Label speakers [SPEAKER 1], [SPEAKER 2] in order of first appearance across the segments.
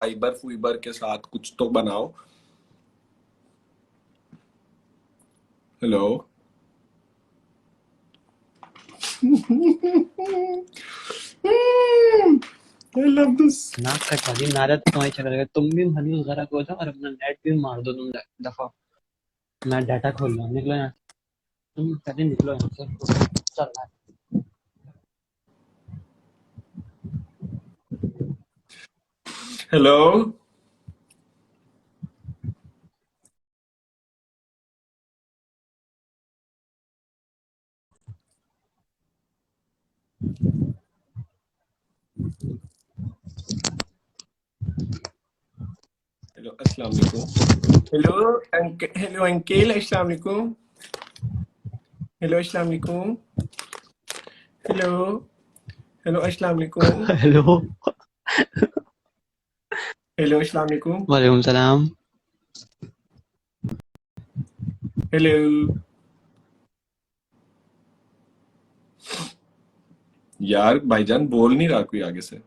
[SPEAKER 1] Fibre फुइबर के साथ कुछ तो बनाओ। हेलो। I love this.
[SPEAKER 2] नाक कटवा दी, नारा तो तुम्हारी चल रहा है। तुम भी हनीस वगैरह को जाओ और अपना नेट भी मार दो तुम दफा। मैं डाटा खोल रहा हूँ, निकलो यहाँ से। तुम पहले निकलो यहाँ से, चल रहा है।
[SPEAKER 1] हेलो। हेलो अस्सलाम वालेकुम। हेलो अंकल अस्सलाम वालेकुम। हेलो अस्सलाम वालेकुम। हेलो। हेलो अस्सलाम वालेकुम।
[SPEAKER 2] हेलो।
[SPEAKER 1] हेलो अस्सलाम वालेकुम।
[SPEAKER 2] वालेकुम सलाम।
[SPEAKER 1] हेलो। यार भाईजान बोल नहीं रहा कोई आगे से।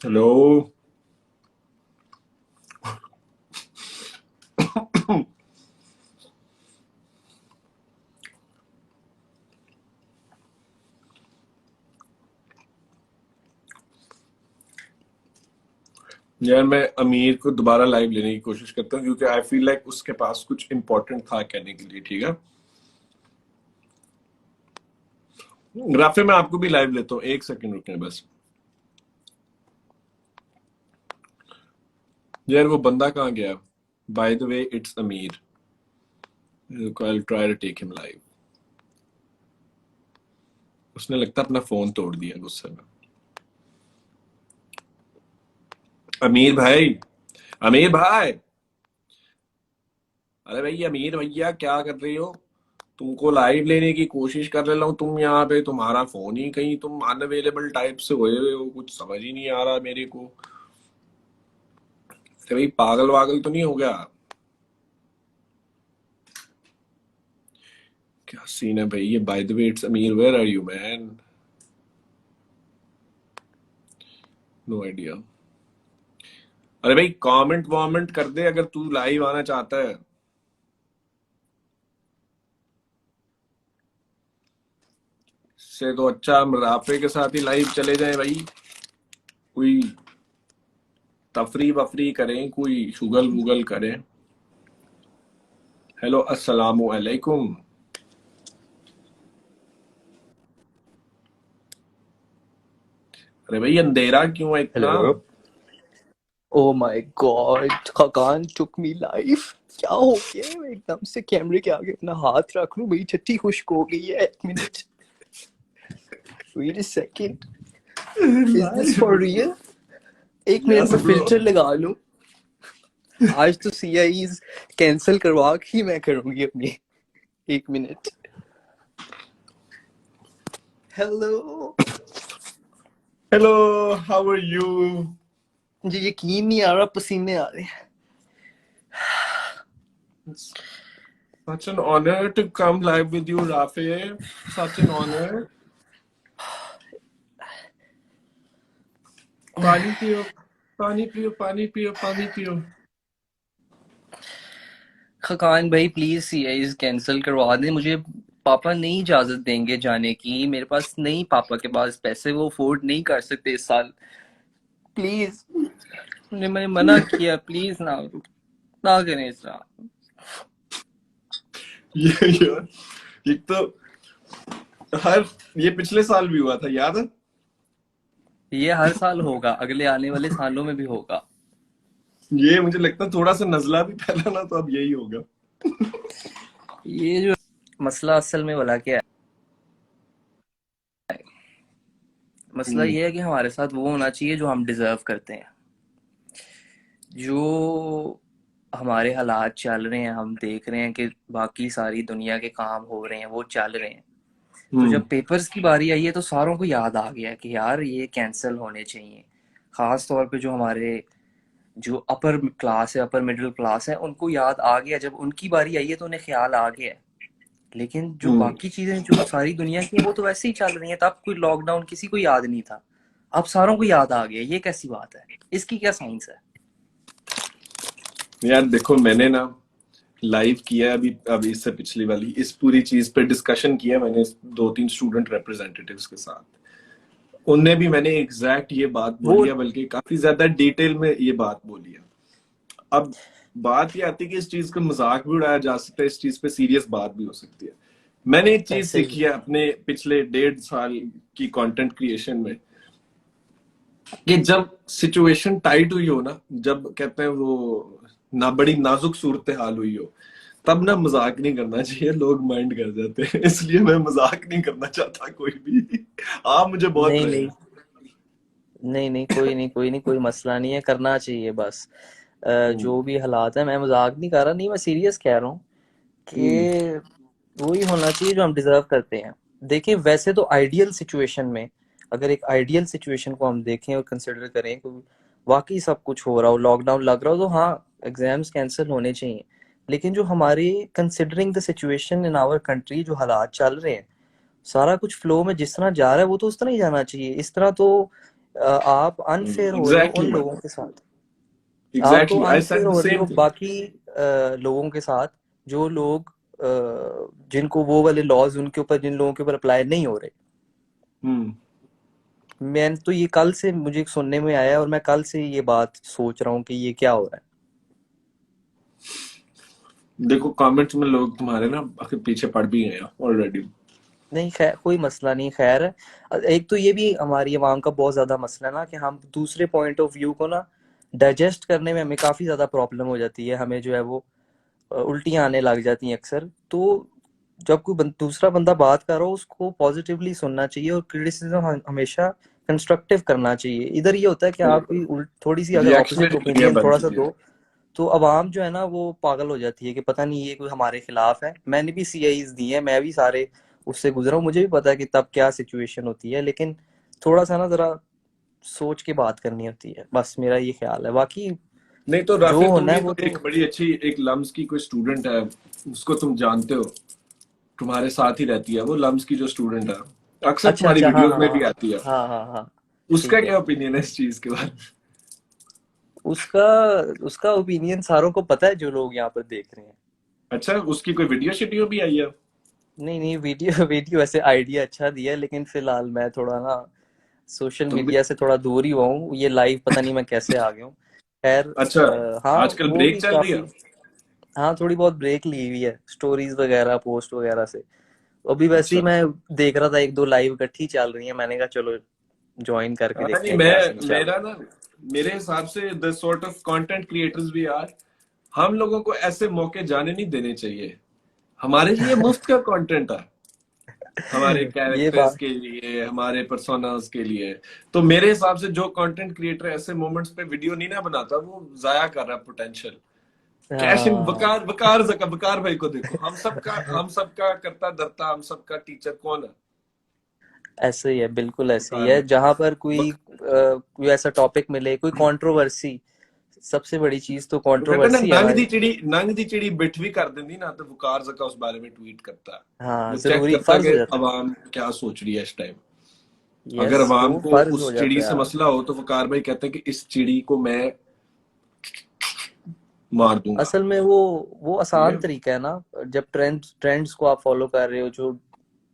[SPEAKER 1] हेलो। यार मैं अमीर को दोबारा लाइव लेने की कोशिश करता हूँ क्योंकि आई फील लाइक उसके पास कुछ इंपॉर्टेंट था कहने के लिए। ठीक है राफे, मैं आपको भी लाइव लेता हूँ, एक सेकंड रुकने बस। यार वो बंदा कहाँ गया? Bye the way it's Aamir. I try to take him live. उसने लगता है अपना फोन तोड़ दिया गुस्से में। अमीर भाई। अमीर भाई। अरे भाई अमीर भैया क्या कर रही हो? तुमको लाइव लेने की कोशिश कर रहा हूँ, तुम यहाँ पे तुम्हारा फोन ही कहीं तुम अनअवेलेबल टाइप से हुए हुए हो, कुछ समझ ही नहीं आ रहा मेरे को। अरे भाई पागल वागल तो नहीं हो गया? क्या सीन है भाई? ये by the way it's Aamir, where are you man? No idea. अरे भाई कमेंट वॉमेंट कर दे अगर तू लाइव आना चाहता है। से तो अच्छा हम राफे के साथ ही लाइव चले जाएं भाई। कोई तफरी वफरी करें, कोई शुगल मुगल करें। हेलो अस्सलामु अलैकुम। अरे भाई अंधेरा क्यों है इतना?
[SPEAKER 3] Hello. Oh my God, Khaqan took me life. क्या हो गया? मैं एकदम से कैमरे के आगे अपना हाथ रख लूं, मेरी छट्टी खुश्क हो गई है। एक minute, wait a second. Is this for
[SPEAKER 1] live.
[SPEAKER 3] Real? एक minute
[SPEAKER 1] yes
[SPEAKER 3] man
[SPEAKER 1] bro.
[SPEAKER 3] Filter लगा लूं। आज तो सीआईज कैंसिल करवा के ही मैं करूंगी अपनी। एक minute. Hello.
[SPEAKER 1] Hello. How are you?
[SPEAKER 3] मुझे यकीन नहीं आ रहा, पसीने आ रहे हैं।
[SPEAKER 1] Such an honor to come live with you, Rafe. Such an honor. पानी पियो। पानी पियो, पानी पियो, पानी पियो।
[SPEAKER 3] खकान भाई प्लीज सीआईज कैंसिल करवा दें मुझे। पापा नहीं इजाजत देंगे जाने की। मेरे पास नहीं, पापा के पास पैसे, वो अफोर्ड नहीं कर सकते इस साल। प्लीज, मैंने मना किया, प्लीज ना ना करें ऐसा।
[SPEAKER 1] ये तो हर ये पिछले साल भी हुआ था, याद है?
[SPEAKER 3] ये हर साल होगा, अगले आने वाले सालों में भी होगा।
[SPEAKER 1] ये मुझे लगता है थोड़ा सा नजला भी फैला ना, तो अब यही होगा।
[SPEAKER 3] ये जो मसला असल में वाला क्या है? मसला
[SPEAKER 1] हम्म।
[SPEAKER 3] ये है कि हमारे साथ वो होना चाहिए जो हम डिजर्व करते हैं। जो हमारे हालात चल रहे हैं, हम देख रहे हैं कि बाकी सारी दुनिया के काम हो रहे हैं, वो चल रहे हैं। तो
[SPEAKER 1] हम्म।
[SPEAKER 3] जब पेपर्स की बारी आई है तो सारों को याद आ गया कि यार ये कैंसिल होने चाहिए। खास तौर पे जो हमारे जो अपर क्लास है, अपर मिडिल क्लास है, उनको याद आ गया। जब उनकी बारी आई है तो उन्हें ख्याल आ गया लेकिन जो
[SPEAKER 1] हम्म
[SPEAKER 3] बाकी चीजें जो सारी दुनिया की है वो तो वैसे ही चल रही है। तब कोई लॉकडाउन किसी को याद नहीं था, अब सारों को याद आ गया। ये कैसी बात है? इसकी क्या साइंस है?
[SPEAKER 1] यार देखो, मैंने ना लाइव किया है अभी इससे पिछली वाली इस पूरी चीज पे डिस्कशन किया मैंने 2-3 स्टूडेंट रिप्रेजेंटेटिव्स के साथ। उनने भी मैंने एग्जैक्ट ये बात
[SPEAKER 3] वो
[SPEAKER 1] बोली है, बल्कि काफी ज्यादा डिटेल में ये बात बोली है। अब बात ये आती है कि इस चीज का मजाक भी उड़ाया जा सकता है, इस चीज पे सीरियस बात भी हो सकती है। मैंने एक चीज
[SPEAKER 3] ऐसे ही
[SPEAKER 1] सीखी है अपने पिछले 1.5 साल की कंटेंट क्रिएशन में, कि जब सिचुएशन टाइट हुई हो ना, जब कहते हैं वो ना बड़ी नाजुक सूरत हाल हुई हो, तब ना मजाक नहीं करना चाहिए, लोग माइंड कर जाते हैं। इसलिए मैं मजाक नहीं करना चाहता कोई भी। आप मुझे बहुत
[SPEAKER 3] नहीं
[SPEAKER 1] रहे।
[SPEAKER 3] नहीं नहीं नहीं, कोई नहीं कोई नहीं, कोई मसला नहीं है, करना चाहिए बस।
[SPEAKER 1] हम्म
[SPEAKER 3] जो भी हालात है, मैं मजाक नहीं कर रहा, नहीं मैं सीरियस कह रहा हूँ
[SPEAKER 1] हम्म
[SPEAKER 3] कि वही होना चाहिए जो हम डिजर्व करते हैं। देखिए वैसे तो आइडियल सिचुएशन में, अगर एक आइडियल सिचुएशन को हम देखें और कंसिडर करें कि वाकई सब कुछ हो रहा हो, लॉकडाउन लग रहा हो, तो हाँ एग्जाम्स कैंसिल होने चाहिए। लेकिन जो हमारे considering the situation in our country, जो हालात चल रहे हैं, सारा कुछ फ्लो में जिस तरह जा रहा है वो तो उस तरह ही जाना चाहिए। इस तरह तो आप अनफेयर हो रहे हो
[SPEAKER 1] एग्जैक्टली
[SPEAKER 3] उन
[SPEAKER 1] मैन,
[SPEAKER 3] लोगों के साथ। आप तो
[SPEAKER 1] exactly I
[SPEAKER 3] unfair
[SPEAKER 1] said the
[SPEAKER 3] हो रही
[SPEAKER 1] सेम
[SPEAKER 3] हो
[SPEAKER 1] थिंग।
[SPEAKER 3] बाकी लोगों के साथ, जो लोग जिनको वो वाले लॉज उनके ऊपर, जिन लोगों के ऊपर अप्लाई नहीं हो रहे।
[SPEAKER 1] हम्म
[SPEAKER 3] मैं तो ये कल से मुझे सुनने में आया और मैं कल से ये बात सोच रहा हूँ कि ये क्या हो रहा है।
[SPEAKER 1] देखो कमेंट्स में लोग तुम्हारे ना आखिर पीछे पड़ भी गए हैं ऑलरेडी।
[SPEAKER 3] नहीं खैर, कोई मसला नहीं, खैर है। एक तो ये भी हमारी अवाम का बहुत ज्यादा मसला है ना, कि हम दूसरे पॉइंट ऑफ व्यू को ना डाइजेस्ट करने में हमें काफी ज्यादा प्रॉब्लम हो जाती है। हमें जो है वो उल्टियाँ आने लग जाती हैं अक्सर। तो जब कोई दूसरा बंदा बात कर रहा हो, उसको पॉजिटिवली सुनना चाहिए और क्रिटिसिज्म हमेशा कंस्ट्रक्टिव करना चाहिए। इधर ये होता है कि आप कोई थोड़ी सी अगर ऑपोजिट
[SPEAKER 1] रिएक्शनरी दुनिया
[SPEAKER 3] ओपिनियन
[SPEAKER 1] बन
[SPEAKER 3] थोड़ा सा
[SPEAKER 1] चुकी है।
[SPEAKER 3] दो, तो अवाम जो है ना वो पागल हो जाती है कि पता नहीं ये कोई हमारे खिलाफ है। मैंने भी सीआईज दी है, मैं भी सारे उससे गुजरा हूँ, मुझे भी पता है कि तब क्या सिचुएशन होती है। लेकिन थोड़ा सा ना जरा सोच के बात करनी होती है, बस मेरा ये ख्याल है। बाकी
[SPEAKER 1] नहीं तो
[SPEAKER 3] जो
[SPEAKER 1] राफिल, तुम
[SPEAKER 3] होना है
[SPEAKER 1] भी
[SPEAKER 3] वो
[SPEAKER 1] तो
[SPEAKER 3] तो।
[SPEAKER 1] एक बड़ी अच्छी एक लम्स की कोई स्टूडेंट है, उसको तुम जानते हो, तुम्हारे साथ ही रहती है वो लम्स की जो स्टूडेंट है, अक्सर
[SPEAKER 3] अच्छा
[SPEAKER 1] तुम्हारी
[SPEAKER 3] अच्छा, हाँ
[SPEAKER 1] वीडियोस
[SPEAKER 3] हाँ
[SPEAKER 1] में भी
[SPEAKER 3] हाँ
[SPEAKER 1] आती है।
[SPEAKER 3] हाँ हाँ हाँ।
[SPEAKER 1] उसका
[SPEAKER 3] ठीक है।
[SPEAKER 1] क्या ओपिनियन है इस चीज के बारे में?
[SPEAKER 3] उसका उसका ओपिनियन सारों को पता है जो लोग यहाँ पर देख रहे हैं।
[SPEAKER 1] अच्छा, उसकी कोई वीडियो शीडियो भी आई है?
[SPEAKER 3] नहीं नहीं, वीडियो वीडियो ऐसे आइडिया अच्छा दिया है, लेकिन फिलहाल मैं थोड़ा ना सोशल
[SPEAKER 1] तुम भी?
[SPEAKER 3] मीडिया से थोड़ा दूर ही हुआ हूँ। ये लाइव पता नहीं मैं कैसे आ गया हूँ। खैर
[SPEAKER 1] अच्छा,
[SPEAKER 3] हाँ
[SPEAKER 1] आजकल
[SPEAKER 3] वो
[SPEAKER 1] ब्रेक
[SPEAKER 3] भी
[SPEAKER 1] चल रही है?
[SPEAKER 3] काफी। हाँ थोड़ी बहुत ब्रेक ली हुई है स्टोरीज वगैरह, पोस्ट वगैरह से। अभी वैसे ही
[SPEAKER 1] अच्छा।
[SPEAKER 3] मैं देख रहा था, एक दो लाइव इकट्ठी चल रही है, मैंने कहा चलो ज्वाइन करके
[SPEAKER 1] हाँ
[SPEAKER 3] देखते
[SPEAKER 1] नहीं,
[SPEAKER 3] हैं क्या सीन
[SPEAKER 1] मैं
[SPEAKER 3] चल
[SPEAKER 1] मेरा
[SPEAKER 3] रहा
[SPEAKER 1] ना, मेरे हिसाब से the sort of content creators भी यार, हम लोगों को ऐसे मौके जाने नहीं देने चाहिए। हमारे लिए मुफ्त का कंटेंट है, हमारे
[SPEAKER 3] है। ये
[SPEAKER 1] कैरेक्टर्स
[SPEAKER 3] बात।
[SPEAKER 1] के लिए, हमारे पर्सोनास के लिए। तो मेरे हिसाब से जो कंटेंट क्रिएटर ऐसे मोमेंट्स पे वीडियो नहीं ना बनाता, वो जाया कर रहा है पोटेंशियल। कैश इन
[SPEAKER 3] हाँ
[SPEAKER 1] वकार वकार जका वकार भाई को देखो, हम सबका करता धरता, हम सबका टीचर कौन है?
[SPEAKER 3] ऐसे ही है, बिल्कुल ऐसे ही
[SPEAKER 1] वकार
[SPEAKER 3] है।
[SPEAKER 1] भाई।
[SPEAKER 3] जहां पर कोई
[SPEAKER 1] वक,
[SPEAKER 3] कोई ऐसा टॉपिक मिले, कोई कंट्रोवर्सी, सबसे बड़ी चीज तो
[SPEAKER 1] वो कहते हैं ना,
[SPEAKER 3] कंट्रोवर्सी है भाई।
[SPEAKER 1] नंग दी चिड़ी बिठ भी कर देंदी ना, तो वकार जका उस बारे में ट्वीट करता है।
[SPEAKER 3] हाँ
[SPEAKER 1] वो चेक
[SPEAKER 3] जरूरी
[SPEAKER 1] करता है
[SPEAKER 3] फर्ज हो
[SPEAKER 1] कि
[SPEAKER 3] जाता
[SPEAKER 1] अवाम क्या सोच रही है इस टाइम।
[SPEAKER 3] है।
[SPEAKER 1] अगर
[SPEAKER 3] यस,
[SPEAKER 1] अवाम
[SPEAKER 3] वो
[SPEAKER 1] को
[SPEAKER 3] फर्ज हो
[SPEAKER 1] उस चिड़ी
[SPEAKER 3] जाता है
[SPEAKER 1] से
[SPEAKER 3] यार।
[SPEAKER 1] मसला हो, तो वकार भाई कहते हैं कि इस चिड़ी को मैं मार दूंगा।
[SPEAKER 3] असल में वो
[SPEAKER 1] ठीक
[SPEAKER 3] आसान
[SPEAKER 1] है।
[SPEAKER 3] तरीका है ना। जब ट्रेंड्स को आप फॉलो कर रहे हो, जो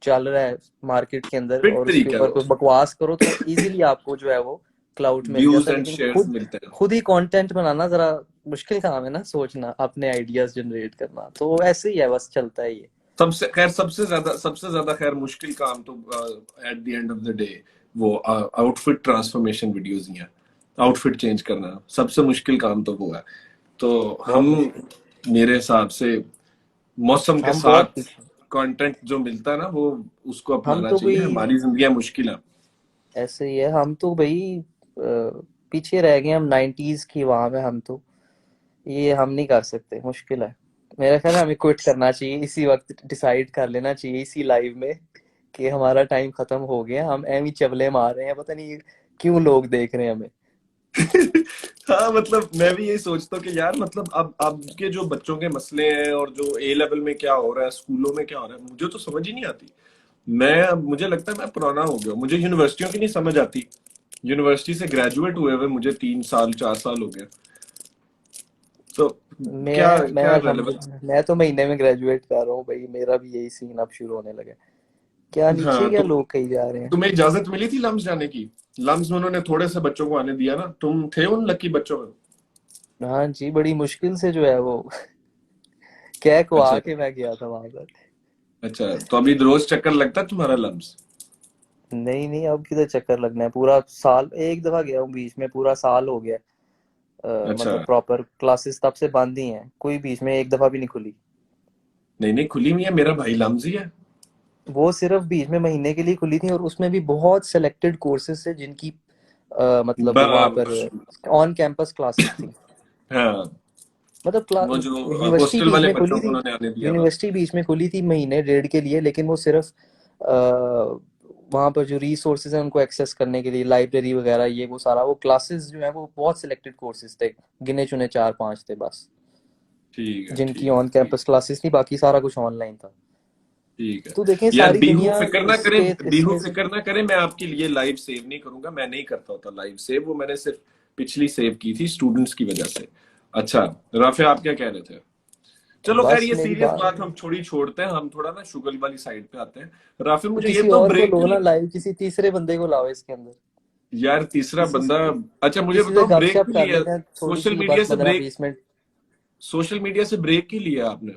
[SPEAKER 3] चल रहा है मार्केट के अंदर,
[SPEAKER 1] फिट
[SPEAKER 3] और उसके
[SPEAKER 1] तरीका है
[SPEAKER 3] ऊपर
[SPEAKER 1] वो,
[SPEAKER 3] कोई बकवास करो तो इजीली आपको जो है वो क्लाउड मिल
[SPEAKER 1] व्यूज
[SPEAKER 3] जाता है।
[SPEAKER 1] एंड
[SPEAKER 3] लेकिन
[SPEAKER 1] शेयर्स
[SPEAKER 3] खुद
[SPEAKER 1] मिलते हैं।
[SPEAKER 3] खुद ही कंटेंट बनाना जरा मुश्किल काम है ना, सोचना, अपने आइडियाज जनरेट करना, तो ऐसे ही है, बस चलता है ये।
[SPEAKER 1] सबसे ज्यादा खैर मुश्किल काम तो at the end of the day वो आउटफिट ट्रांसफॉर्मेशन वीडियोस ही हैं। आउटफिट चेंज करना सबसे मुश्किल काम तो वो है। तो हम,
[SPEAKER 3] बहुत मुश्किल।
[SPEAKER 1] मेरे हिसाब से मौसम के
[SPEAKER 3] हम बहुत
[SPEAKER 1] साथ
[SPEAKER 3] पीछे।
[SPEAKER 1] कंटेंट जो मिलता है ना, वो उसको
[SPEAKER 3] हम
[SPEAKER 1] अपनाना
[SPEAKER 3] तो
[SPEAKER 1] चाहिए।
[SPEAKER 3] भाई
[SPEAKER 1] हमारी जिंदगी मुश्किल है।
[SPEAKER 3] ऐसे ही है, हम तो भाई पीछे रह गए। हम 90s की वहां में, हम तो ये हम नहीं कर सकते, मुश्किल है। मेरा ख्याल है हमें क्विट करना चाहिए इसी वक्त, डिसाइड कर लेना चाहिए इसी लाइव में कि हमारा टाइम खत्म हो गया, हम एम ही चबले मार रहे हैं, पता नहीं क्यों लोग देख रहे हैं हमें।
[SPEAKER 1] हाँ मतलब मैं भी यही सोचता हूँ कि यार मतलब अब के जो बच्चों के मसले हैं और जो ए लेवल में क्या हो रहा है, स्कूलों में क्या हो रहा है, मुझे तो समझ ही नहीं आती। मुझे लगता है मैं पुराना हो गया हूँ। मुझे यूनिवर्सिटियों की नहीं समझ आती। यूनिवर्सिटी से ग्रेजुएट हुए हुए मुझे 3 साल 4 साल हो गया। तो क्या
[SPEAKER 3] मैं
[SPEAKER 1] क्या रेलेवेंस।
[SPEAKER 3] अल्हम्दुलिल्लाह, मैं तो महीने में ग्रेजुएट कर रहा हूँ भाई, मेरा भी यही सीन अब शुरू होने लगा है। क्या नीचे
[SPEAKER 1] हाँ
[SPEAKER 3] क्या
[SPEAKER 1] तो
[SPEAKER 3] लोग कही जा रहे हैं।
[SPEAKER 1] तुम्हें इजाजत मिली थी लम्स जाने की? लम्स में उन्होंने थोड़े से बच्चों को आने दिया ना, तुम थे उन लकी बच्चों में?
[SPEAKER 3] हाँ जी, बड़ी मुश्किल से जो है वो कह को
[SPEAKER 1] अच्छा
[SPEAKER 3] आके मैं गया था वहां पर।
[SPEAKER 1] अच्छा, तो अभी रोज चक्कर लगता है तुम्हारा लम्स?
[SPEAKER 3] नहीं नहीं, अब किधर चक्कर लगना है, पूरा साल एक दफा गया हूँ बीच में, पूरा साल हो गया।
[SPEAKER 1] अच्छा,
[SPEAKER 3] मतलब प्रॉपर क्लासेस तब से बंद ही हैं, कोई बीच में एक दफा भी नहीं खुली।
[SPEAKER 1] नहीं नहीं खुली हुई है, मेरा भाई लम्स ही है।
[SPEAKER 3] वो सिर्फ बीच में महीने के लिए खुली थी, और उसमें भी बहुत सेलेक्टेड कोर्सेज थे जिनकी मतलब वहां पर
[SPEAKER 1] बस
[SPEAKER 3] ऑन कैंपस क्लासेस थी।
[SPEAKER 1] हाँ,
[SPEAKER 3] मतलब
[SPEAKER 1] वो जो
[SPEAKER 3] यूनिवर्सिटी
[SPEAKER 1] हॉस्टल
[SPEAKER 3] बीच
[SPEAKER 1] वाले
[SPEAKER 3] में खुली
[SPEAKER 1] बच्चों को
[SPEAKER 3] थी।
[SPEAKER 1] उन्होंने आने दिया था।
[SPEAKER 3] यूनिवर्सिटी बीच में खुली थी महीने डेढ़ के लिए, लेकिन वो सिर्फ वहां पर जो रिसोर्सेज हैं उनको एक्सेस करने के लिए, लाइब्रेरी वगैरह ये वो सारा, वो क्लासेस जो है वो बहुत सिलेक्टेड कोर्सेज थे, गिने चुने 4-5 थे बस,
[SPEAKER 1] ठीक है
[SPEAKER 3] जिनकी
[SPEAKER 1] ठीक है
[SPEAKER 3] ऑन
[SPEAKER 1] ठीक।
[SPEAKER 3] कैंपस क्लासेस थी, बाकी सारा कुछ ऑनलाइन था।
[SPEAKER 1] ठीक है
[SPEAKER 3] तो देखें
[SPEAKER 1] यार,
[SPEAKER 3] सारी
[SPEAKER 1] बीहू
[SPEAKER 3] दुनिया
[SPEAKER 1] फिक्र ना
[SPEAKER 3] इस
[SPEAKER 1] करे,
[SPEAKER 3] पे
[SPEAKER 1] बीहू
[SPEAKER 3] इसमें।
[SPEAKER 1] फिक्र ना करे, मैं आपके लिए लाइव सेव नहीं करूंगा। मैं नहीं करता होता लाइव सेव, वो मैंने सिर्फ पिछली सेव की थी स्टूडेंट्स की वजह से। अच्छा, राफे आप क्या कह रहे थे? चलो खैर,
[SPEAKER 3] बस
[SPEAKER 1] ये
[SPEAKER 3] मेरी
[SPEAKER 1] सीरियस
[SPEAKER 3] बात,
[SPEAKER 1] बात हम छोड़ते हैं, हम थोड़ा ना शुगर वाली साइड पे आते हैं। राफे
[SPEAKER 3] तो
[SPEAKER 1] मुझे ये
[SPEAKER 3] किसी
[SPEAKER 1] तो
[SPEAKER 3] और को
[SPEAKER 1] ब्रेक
[SPEAKER 3] लो
[SPEAKER 1] के
[SPEAKER 3] ना
[SPEAKER 1] लिए।
[SPEAKER 3] लाइव, किसी तीसरे बंदे को लाओ इसके अंदर,
[SPEAKER 1] यार तीसरा
[SPEAKER 3] किसी
[SPEAKER 1] बंदा। अच्छा मुझे
[SPEAKER 3] किसी से
[SPEAKER 1] बताओ, ब्रेक
[SPEAKER 3] गपशप
[SPEAKER 1] भी
[SPEAKER 3] कर
[SPEAKER 1] लिया?
[SPEAKER 3] लेते हैं थोड़ी
[SPEAKER 1] सोशल
[SPEAKER 3] सी,
[SPEAKER 1] मीडिया
[SPEAKER 3] बस
[SPEAKER 1] से
[SPEAKER 3] पंद्रह
[SPEAKER 1] ब्रेक,
[SPEAKER 3] बीस मिनट
[SPEAKER 1] सोशल मीडिया से ब्रेक ही लिया आपने?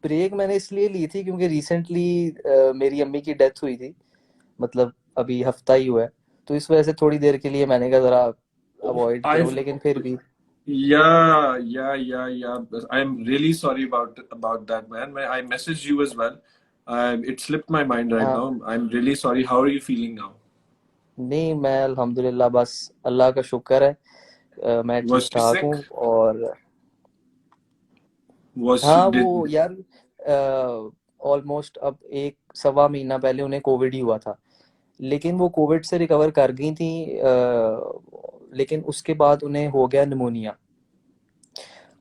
[SPEAKER 3] ब्रेक मैंने इसलिए ली थी क्योंकि रिसेंटली मेरी अम्मी की डेथ हुई थी, मतलब अभी हफ्ता ही हुआ है, तो इस वजह से थोड़ी देर के लिए मैंने कहा जरा अवॉइड
[SPEAKER 1] आई
[SPEAKER 3] करूं, लेकिन फिर भी।
[SPEAKER 1] Yeah. I'm really sorry about that, man. I messaged you as well. It slipped my mind right
[SPEAKER 3] हाँ,
[SPEAKER 1] now. I'm really sorry. How are you feeling now?
[SPEAKER 3] नहीं मैं अल्हम्दुलिल्लाह, बस अल्लाह का शुक्र है, मैं ठीक
[SPEAKER 1] Was she
[SPEAKER 3] ठाक
[SPEAKER 1] sick?
[SPEAKER 3] हूँ। और
[SPEAKER 1] Was she
[SPEAKER 3] हाँ
[SPEAKER 1] did?
[SPEAKER 3] वो यार ऑलमोस्ट अब 1 सवा महीना पहले उन्हें कोविड ही हुआ था, लेकिन वो कोविड से रिकवर कर गई थी, लेकिन उसके बाद उन्हें हो गया निमोनिया।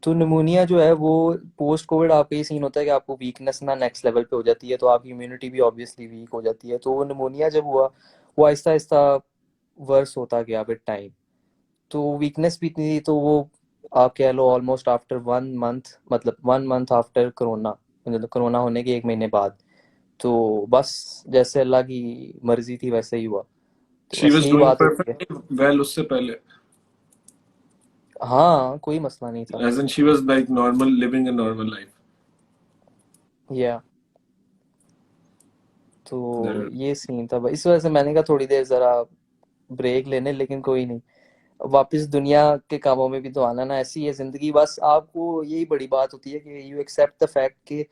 [SPEAKER 3] तो निमोनिया जो है वो पोस्ट कोविड आपका ये सीन होता है कि आपको वीकनेस ना नेक्स्ट लेवल पे हो जाती है, तो आपकी इम्यूनिटी भी ऑब्वियसली वीक हो जाती है। तो वो निमोनिया जब हुआ, वो आहिस्ता आहिस्ता वर्स होता गया विद टाइम। तो वीकनेस भी इतनी थी, तो वो आप कह लो ऑलमोस्ट आफ्टर 1 मंथ, मतलब 1 मंथ आफ्टर कोरोना, मतलब कोरोना होने के 1 महीने बाद, तो बस जैसे अल्लाह की मर्जी थी वैसे ही हुआ। तो
[SPEAKER 1] She
[SPEAKER 3] बस
[SPEAKER 1] was
[SPEAKER 3] यही
[SPEAKER 1] doing
[SPEAKER 3] बात होती है।
[SPEAKER 1] perfectly well उससे पहले,
[SPEAKER 3] हाँ कोई मसला नहीं था।
[SPEAKER 1] as in she was like normal, living a normal life.
[SPEAKER 3] या तो
[SPEAKER 1] Yeah.
[SPEAKER 3] ये सीन था, इस वजह से मैंने कहा थोड़ी देर जरा ब्रेक लेने, लेकिन कोई नहीं, वापस दुनिया के कामों में भी तो आना ना, ऐसी है जिंदगी। बस आपको यही बड़ी बात होती है कि यू एक्सेप्ट द फैक्ट कि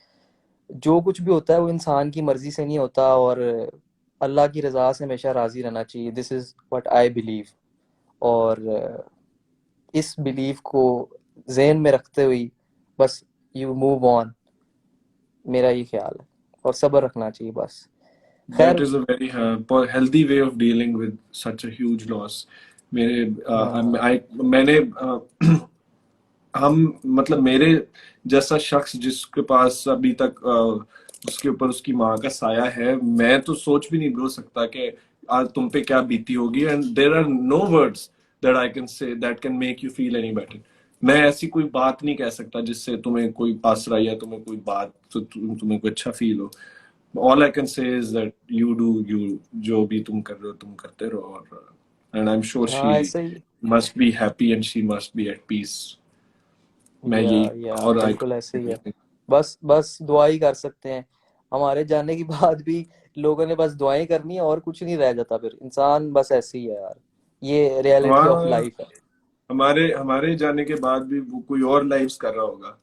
[SPEAKER 3] जो कुछ भी होता है वो इंसान की मर्जी से नहीं होता, और अल्लाह की रजा से हमेशा राजी रहना चाहिए। This is what I believe. और इस बिलीव को जहन में रखते हुए बस यू मूव ऑन, मेरा ये ख्याल है, और सब्र रखना चाहिए बस।
[SPEAKER 1] That
[SPEAKER 3] खैर,
[SPEAKER 1] is a very healthy way of dealing with such a huge loss. मेरे मैंने हम मतलब मेरे जैसा शख्स जिसके पास अभी तक उसके ऊपर उसकी माँ का साया है, मैं तो सोच भी नहीं बोल सकता कि आज तुम पे क्या बीती होगी। And there are no words that I can say that can make you feel any better. मैं ऐसी कोई बात नहीं कह सकता जिससे तुम्हें कोई आसरा या तुम्हें कोई बात तो तुम्हें कोई अच्छा फील हो। ऑल आई कैन से is that you do you, जो भी तुम कर रहे हो तुम करते रहो। और and I am sure she
[SPEAKER 3] हाँ ऐसे ही,
[SPEAKER 1] must be happy and she must be at peace. मैं यही,
[SPEAKER 3] या
[SPEAKER 1] और आई,
[SPEAKER 3] बिल्कुल ऐसे ही है। बस बस दुआ ही कर सकते हैं। हमारे जाने के बाद भी लोगों ने बस दुआएं करनी है, और कुछ नहीं रह जाता, फिर इंसान बस ऐसे ही है यार, ये रियलिटी ऑफ
[SPEAKER 1] हाँ,
[SPEAKER 3] लाइफ है।
[SPEAKER 1] हमारे हमारे जाने के बाद भी वो कोई और लाइव्स कर रहा होगा।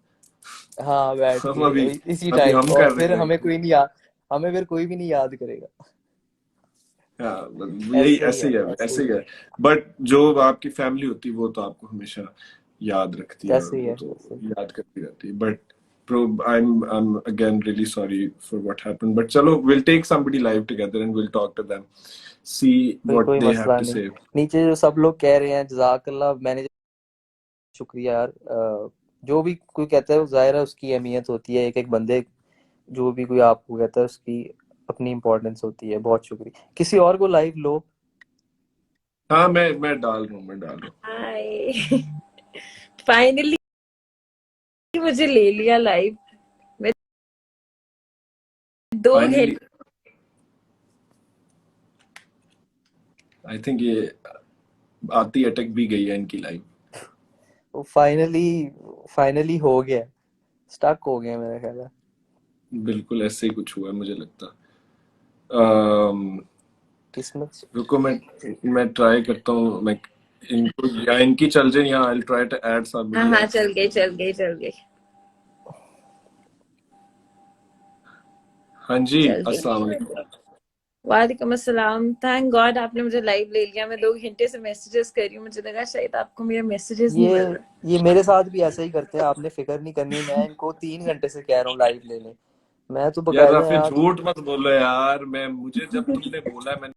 [SPEAKER 3] हाँ बैठ
[SPEAKER 1] हम
[SPEAKER 3] के
[SPEAKER 1] अभी
[SPEAKER 3] इसी
[SPEAKER 1] अभी
[SPEAKER 3] टाइम,
[SPEAKER 1] हम
[SPEAKER 3] और
[SPEAKER 1] कर
[SPEAKER 3] फिर
[SPEAKER 1] रहे हैं।
[SPEAKER 3] हमें कोई नहीं याद, हमें फिर कोई भी नहीं याद करेगा।
[SPEAKER 1] हाँ, यही
[SPEAKER 3] ऐसे ही
[SPEAKER 1] ऐसे
[SPEAKER 3] है,
[SPEAKER 1] ही है,
[SPEAKER 3] ऐसे
[SPEAKER 1] ऐसे
[SPEAKER 3] ही
[SPEAKER 1] ही
[SPEAKER 3] है,
[SPEAKER 1] है। बट जो आपकी फैमिली होती है वो तो आपको हमेशा याद रखती है, और
[SPEAKER 3] ऐसे ही
[SPEAKER 1] वो
[SPEAKER 3] है,
[SPEAKER 1] तो
[SPEAKER 3] ऐसे ही।
[SPEAKER 1] याद करती रहती है। But I'm again really sorry for what happened, but chalo, we'll take somebody live together and we'll talk to them, see
[SPEAKER 3] कोई
[SPEAKER 1] what
[SPEAKER 3] कोई
[SPEAKER 1] they
[SPEAKER 3] मसला
[SPEAKER 1] have to
[SPEAKER 3] नहीं।
[SPEAKER 1] say.
[SPEAKER 3] नीचे जो सब लोग कह रहे हैं जज़ाकल्लाह, मैंने शुक्रिया यार। जो भी कोई कहता है वो जाहिर है उसकी अहमियत होती है, एक एक बंदे जो भी कोई आपको कहता है उसकी अपनी इम्पोर्टेंस होती है। बहुत शुक्रिया। किसी और को लाइव लो।
[SPEAKER 1] हाँ, मैं डाल रहा हूँ.
[SPEAKER 4] हाय फाइनली मुझे ले लिया लाइव। मैं 2
[SPEAKER 1] Finally,
[SPEAKER 4] घंटे
[SPEAKER 1] I think ये आती अटक भी गई है इनकी लाइव.
[SPEAKER 3] वो फाइनली हो गया, स्टक हो गया मेरा ख्याल है।
[SPEAKER 1] बिल्कुल ऐसे ही कुछ हुआ है मुझे लगता.
[SPEAKER 3] किस्मत।
[SPEAKER 1] रुको, मैं ट्राई करता हूँ. मैं इनको या इनकी चल जाए, या I'll try to add somebody
[SPEAKER 4] हाँ
[SPEAKER 1] else.
[SPEAKER 4] चल गई
[SPEAKER 1] हाँ जी,
[SPEAKER 4] चल
[SPEAKER 1] अस्सलाम
[SPEAKER 4] गई।
[SPEAKER 1] वालेकुम.
[SPEAKER 4] वालेकुम अस्सलाम। थैंक गॉड आपने मुझे लाइव ले लिया। मैं 2 घंटे से मैसेजेस कर रही हूँ, मुझे लगा शायद आपको मेरे मैसेजेस नहीं मिल रहे।
[SPEAKER 3] ये मेरे साथ भी ऐसा ही करते हैं, आपने फिक्र नहीं करनी। मैं इनको 3 घंटे से कह रहा हूँ लाइव ले लें। मैं तो
[SPEAKER 1] यार
[SPEAKER 3] बकायदा
[SPEAKER 1] राफिल,
[SPEAKER 3] यहाँ तो
[SPEAKER 1] झूठ मत बोलो यार. मुझे जब तुमने बोला, मैंने